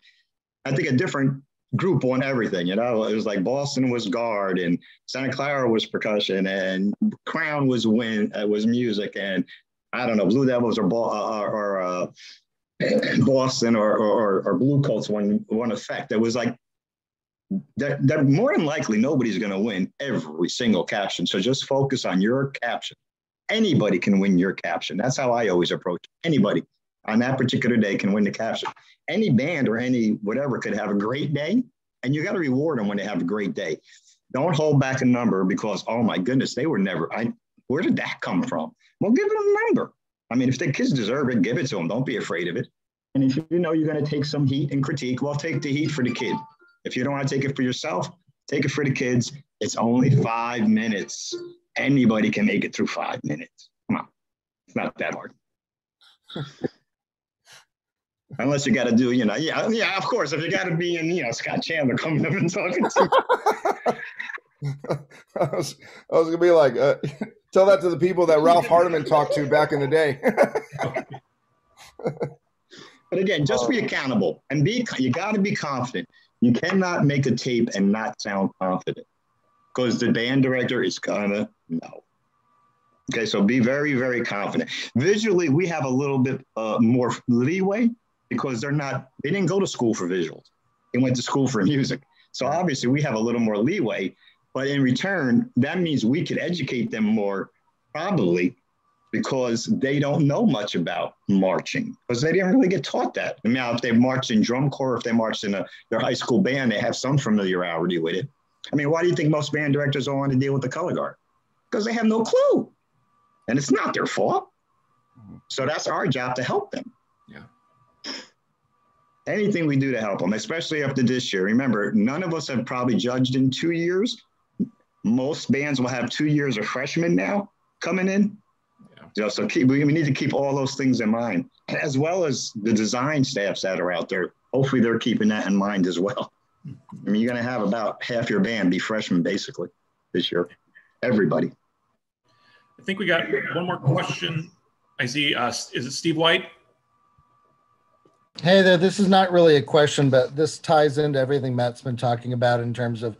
I think a different group won everything. It was like Boston was guard, and Santa Clara was percussion, and Crown was music, and I don't know, Blue Devils or Boston or Blue Coats won effect. It was like that more than likely nobody's going to win every single caption. So just focus on your caption. Anybody can win your caption. That's how I always approach it. Anybody on that particular day can win the caption. Any band or any whatever could have a great day, and you got to reward them when they have a great day. Don't hold back a number because, oh my goodness, they were never, where did that come from? Well, give them a number. I mean, if the kids deserve it, give it to them. Don't be afraid of it. And if you know you're going to take some heat and critique, well, take the heat for the kid. If you don't want to take it for yourself, take it for the kids. It's only 5 minutes. Anybody can make it through 5 minutes. Come on. It's not that hard. Unless you got to do, yeah, of course, if you got to be in, Scott Chandler coming up and talking to you. I was going to be like, Tell that to the people that Ralph Hardiman talked to back in the day. But again, just be accountable and you got to be confident. You cannot make a tape and not sound confident because the band director is gonna know. Okay, so be very, very confident. Visually, we have a little bit more leeway because they didn't go to school for visuals. They went to school for music. So obviously we have a little more leeway, but in return, that means we could educate them more probably because they don't know much about marching because they didn't really get taught that. I mean, if they marched in drum corps, if they marched in their high school band, they have some familiarity with it. I mean, why do you think most band directors don't want to deal with the color guard? Because they have no clue. And it's not their fault. So that's our job to help them. Yeah. Anything we do to help them, especially after this year. Remember, none of us have probably judged in 2 years. Most bands will have 2 years of freshmen now coming in. Yeah. So we need to keep all those things in mind, as well as the design staffs that are out there. Hopefully they're keeping that in mind as well. I mean, you're going to have about half your band be freshmen basically this year. Everybody. I think we got one more question. I see, is it Steve White? Hey there, this is not really a question, but this ties into everything Matt's been talking about in terms of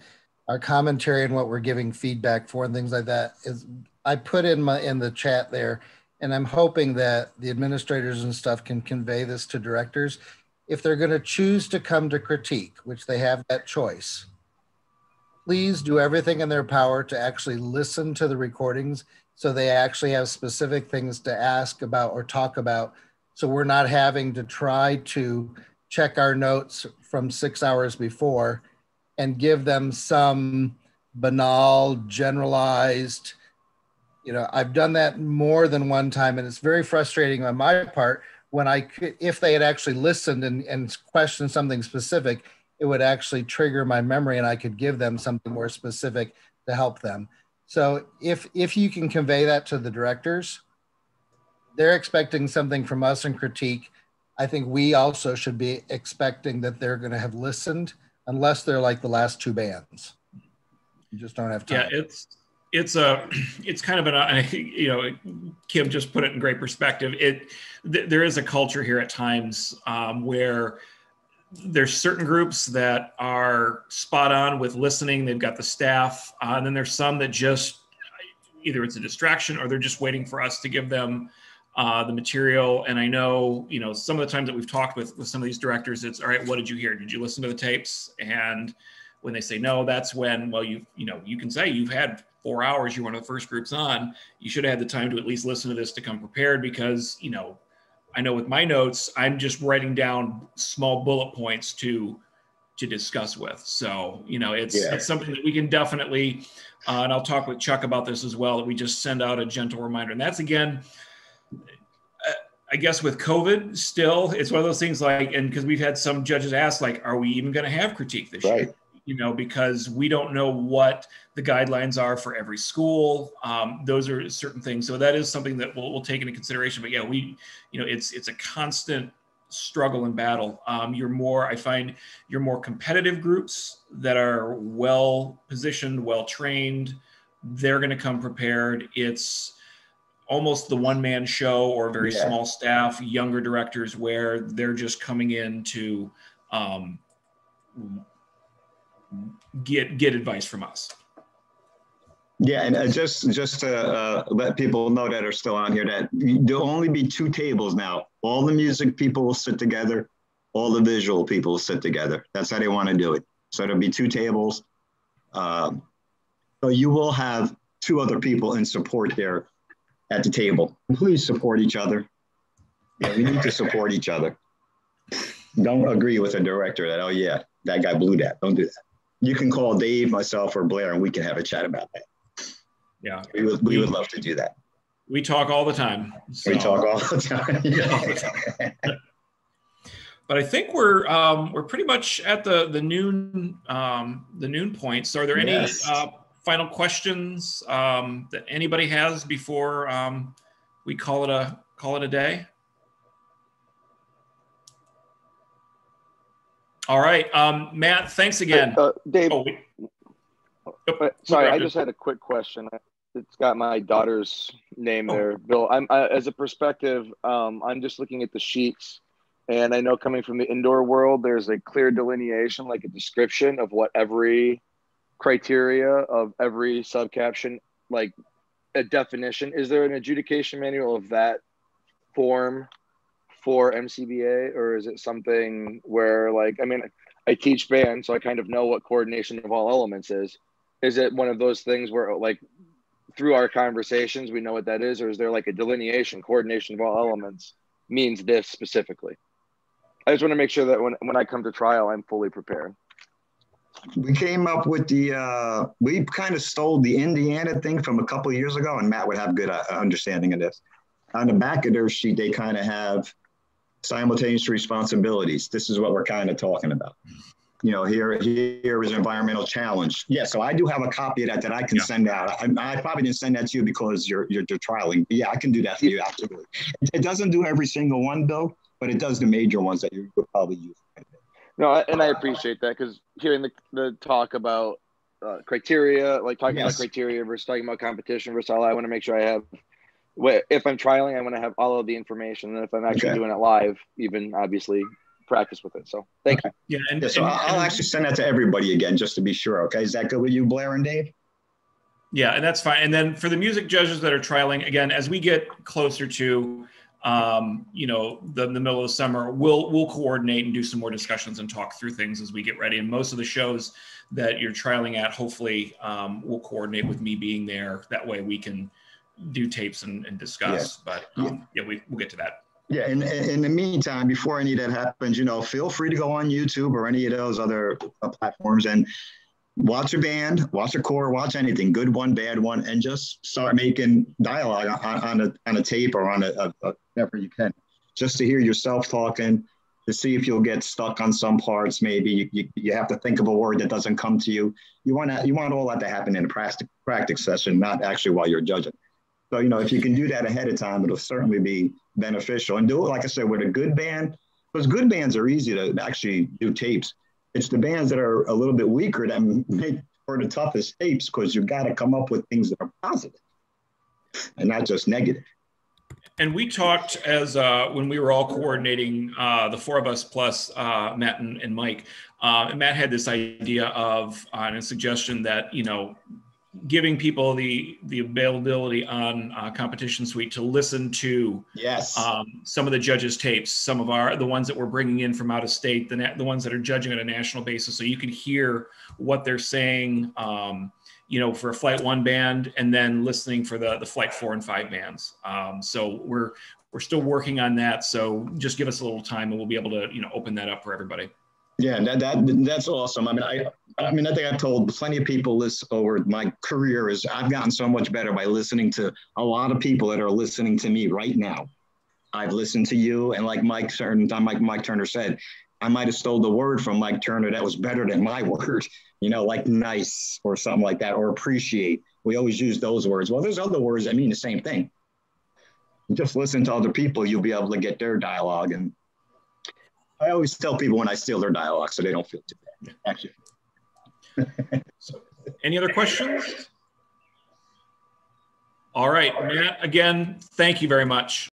our commentary and what we're giving feedback for and things like that. Is I put in the chat there, and I'm hoping that the administrators and stuff can convey this to directors. If they're going to choose to come to critique, which they have that choice, please do everything in their power to actually listen to the recordings so they actually have specific things to ask about or talk about. So we're not having to try to check our notes from 6 hours before and give them some banal, generalized, I've done that more than one time, and it's very frustrating on my part when if they had actually listened and questioned something specific, it would actually trigger my memory and I could give them something more specific to help them. So if you can convey that to the directors, they're expecting something from us in critique. I think we also should be expecting that they're going to have listened, unless they're like the last two bands. You just don't have time. Yeah, it's kind of an, Kim just put it in great perspective. There is a culture here at times where there's certain groups that are spot on with listening. They've got the staff, and then there's some that just either it's a distraction or they're just waiting for us to give them the material. And I know, some of the times that we've talked with some of these directors, it's all right, what did you hear? Did you listen to the tapes? And when they say no, that's when, well, you can say you've had 4 hours, you're one of the first groups on, you should have had the time to at least listen to this to come prepared, because, I know with my notes, I'm just writing down small bullet points to discuss with. So, it's something that we can definitely, and I'll talk with Chuck about this as well, that we just send out a gentle reminder. And that's, again, I guess with COVID still, it's one of those things and because we've had some judges ask, are we even going to have critique this year? Because we don't know what the guidelines are for every school. Those are certain things. So that is something that we'll take into consideration. But yeah, it's a constant struggle and battle. I find you're more competitive groups that are well positioned, well trained. They're going to come prepared. It's almost the one-man show or very small staff, younger directors, where they're just coming in to get advice from us. Yeah, and just to let people know that are still on here that there'll only be 2 tables now. All the music people will sit together, all the visual people will sit together. That's how they want to do it. So there'll be 2 tables. So you will have 2 other people in support there at the table. Please support each other. Yeah, we need to support each other. Don't agree with a director that, oh yeah, that guy blew that. Don't do that. You can call Dave, myself, or Blair, and we can have a chat about that. Yeah, we would love to do that. We talk all the time. So. We talk all the time. But I think we're pretty much at the noon point. So are there any final questions that anybody has before we call it a day? All right, Matt, thanks again. Dave, sorry, I just had a quick question. it's got my daughter's name there, Bill. As a perspective, I'm just looking at the sheets, and I know coming from the indoor world, there's a clear delineation, like a description of what every criteria of every subcaption, like a definition. Is there an adjudication manual of that form for MCBA, or is it something where, like, I mean, I teach band, so I kind of know what coordination of all elements is. Is it one of those things where, like, through our conversations, we know what that is, or is there like a delineation, coordination of all elements means this specifically? I just want to make sure that when I come to trial, I'm fully prepared. We came up with we kind of stole the Indiana thing from a couple of years ago, and Matt would have good understanding of this. On the back of their sheet, they kind of have simultaneous responsibilities. This is what we're kind of talking about. You know, here is environmental challenge. Yeah, so I do have a copy of that I can send out. I probably didn't send that to you because you're trialing. But yeah, I can do that for you, absolutely. It doesn't do every single one, though, but it does the major ones that you would probably use. No, and I appreciate that, because hearing the talk about criteria, like talking about criteria versus talking about competition versus all, I want to make sure I have, if I'm trialing, I want to have all of the information. And if I'm actually doing it live, even obviously practice with it. So thank you. Yeah, so I'll actually send that to everybody again, just to be sure. Okay, is that good with you, Blair and Dave? Yeah, and that's fine. And then for the music judges that are trialing, again, as we get closer to you know, the middle of the summer, we'll coordinate and do some more discussions and talk through things as we get ready. And most of the shows that you're trialing at, hopefully we'll coordinate with me being there. That way we can do tapes and discuss. But we'll get to that. Yeah, and in the meantime, before any of that happens, you know, feel free to go on YouTube or any of those other platforms and watch a band, watch a core, watch anything, good one, bad one, and just start making dialogue on a tape or on a whatever you can, just to hear yourself talking, to see if you'll get stuck on some parts. Maybe you have to think of a word that doesn't come to you. You want all that to happen in a practice session, not actually while you're judging. So, you know, if you can do that ahead of time, it'll certainly be beneficial. And do it, like I said, with a good band, because good bands are easy to actually do tapes. It's the bands that are a little bit weaker that make for the toughest tapes, because you've got to come up with things that are positive and not just negative. And we talked as when we were all coordinating, the four of us plus Matt and Mike. And Matt had this idea of and a suggestion that, you know, giving people the availability on Competition Suite to listen to some of the judges' tapes, some of the ones that we're bringing in from out of state, the ones that are judging on a national basis, so you can hear what they're saying, you know, for a Flight 1 band, and then listening for the Flight 4 and 5 bands. So we're still working on that. So just give us a little time, and we'll be able to, you know, open that up for everybody. Yeah, that's awesome. I mean, I think I've told plenty of people this over my career is I've gotten so much better by listening to a lot of people that are listening to me right now. I've listened to you, and like Mike Turner said, I might have stole the word from Mike Turner that was better than my word, you know, like nice or something like that, or appreciate. We always use those words. Well, there's other words that mean the same thing. You just listen to other people, you'll be able to get their dialogue. And I always tell people when I steal their dialogue so they don't feel too bad, actually. So, any other questions? All right, Matt, again, thank you very much.